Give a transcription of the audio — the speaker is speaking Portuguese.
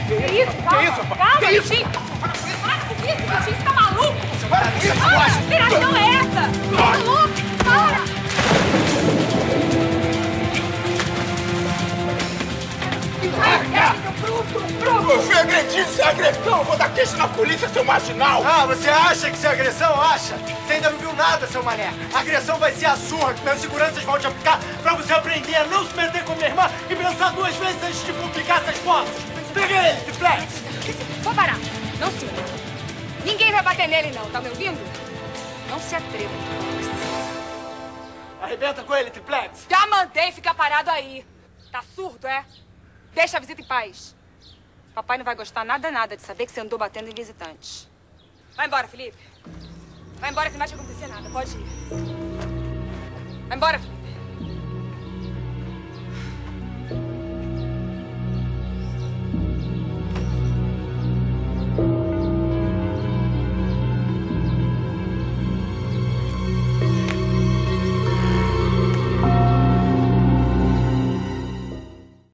Que isso? Calma. Que isso, Calma, que isso? Vitinho. Para com isso, Vitinho. Você tá maluco? Para com isso, Para! Que viração é essa? Tá maluco? Para! Eu fui agredido, isso é agressão! Eu vou dar queixa na polícia, seu marginal! Ah, você acha que isso é agressão? Acha? Você ainda não viu nada, seu mané. A agressão vai ser a surra que meus seguranças vão te aplicar pra você aprender a não se meter com minha irmã e pensar duas vezes antes de publicar essas fotos. Pega ele, Triplex! Vou parar. Não se meta. Ninguém vai bater nele, não. Tá me ouvindo? Não se atreva. Arrebenta com ele, Triplex! Já mandei ficar parado aí. Tá surdo, é? Deixa a visita em paz. Papai não vai gostar nada de saber que você andou batendo em visitantes. Vai embora, Felipe. Vai embora que não vai te acontecer nada. Pode ir. Vai embora, Felipe.